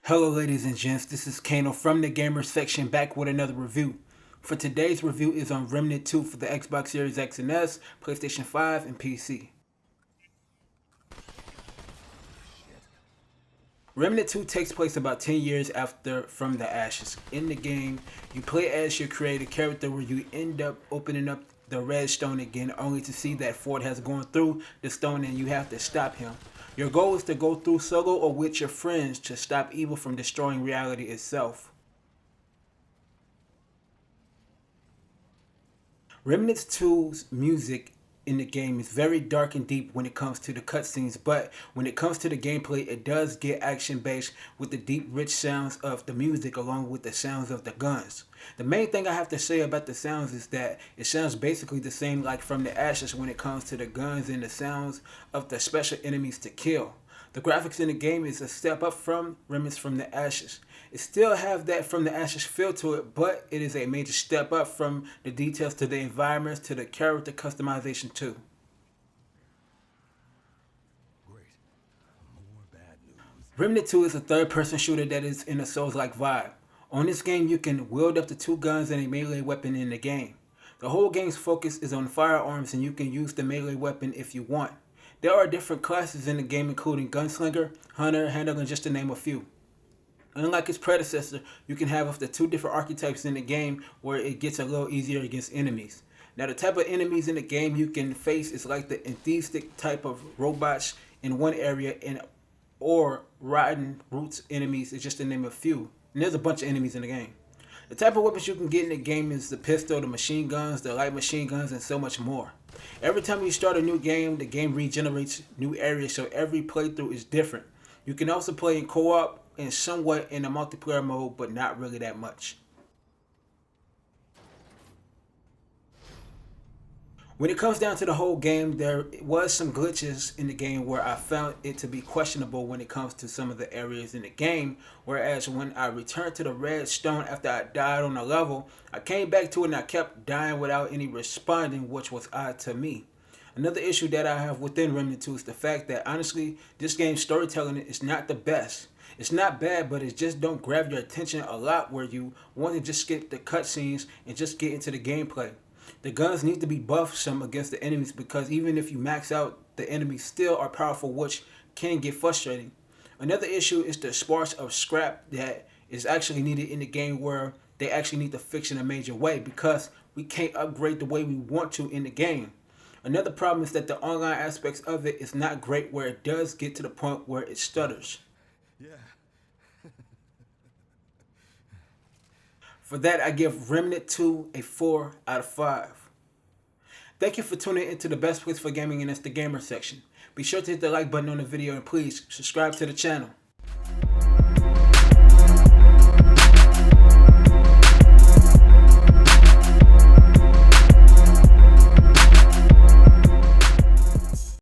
Hello ladies and gents, this is KANO from the Gamers section back with another review. For today's review is on Remnant 2 for the Xbox Series X and S, PlayStation 5, and PC. Remnant 2 takes place about 10 years after From the Ashes. In the game, you play as your created character where you end up opening up the red stone again only to see that Ford has gone through the stone and you have to stop him. Your goal is to go through solo or with your friends to stop evil from destroying reality itself. Remnant 2's music in the game is very dark and deep when it comes to the cutscenes, but when it comes to the gameplay, it does get action based with the deep, rich sounds of the music along with the sounds of the guns. The main thing I have to say about the sounds is that it sounds basically the same like From the Ashes when it comes to the guns and the sounds of the special enemies to kill. The graphics in the game is a step up from Remnants From the Ashes. It still have that From the Ashes feel to it, but it is a major step up from the details to the environments to the character customization too. Remnant 2 is a third-person shooter that is in a Souls-like vibe. On this game, you can wield up to 2 guns and a melee weapon in the game. The whole game's focus is on firearms and you can use the melee weapon if you want. There are different classes in the game including Gunslinger, Hunter, Handler, just to name a few. Unlike its predecessor, you can have up to 2 different archetypes in the game where it gets a little easier against enemies. Now the type of enemies in the game you can face is like the enthusiastic type of robots in one area or rotten roots enemies is just to name a few. And there's a bunch of enemies in the game. The type of weapons you can get in the game is the pistol, the machine guns, the light machine guns, and so much more. Every time you start a new game, the game regenerates new areas, so every playthrough is different. You can also play in co-op and somewhat in a multiplayer mode, but not really that much. When it comes down to the whole game, there was some glitches in the game where I found it to be questionable when it comes to some of the areas in the game, whereas when I returned to the red stone after I died on a level, I came back to it and I kept dying without any responding, which was odd to me. Another issue that I have within Remnant 2 is the fact that honestly, this game's storytelling is not the best. It's not bad, but it just don't grab your attention a lot where you want to just skip the cutscenes and just get into the gameplay. The guns need to be buffed some against the enemies because even if you max out, the enemies still are powerful, which can get frustrating. Another issue is the sparse of scrap that is actually needed in the game where they actually need to fix in a major way because we can't upgrade the way we want to in the game. Another problem is that the online aspects of it is not great where it does get to the point where it stutters. Yeah. For that, I give Remnant 2 a 4 out of 5. Thank you for tuning into the best place for gaming, and that's the Gamer section. Be sure to hit the like button on the video and please subscribe to the channel.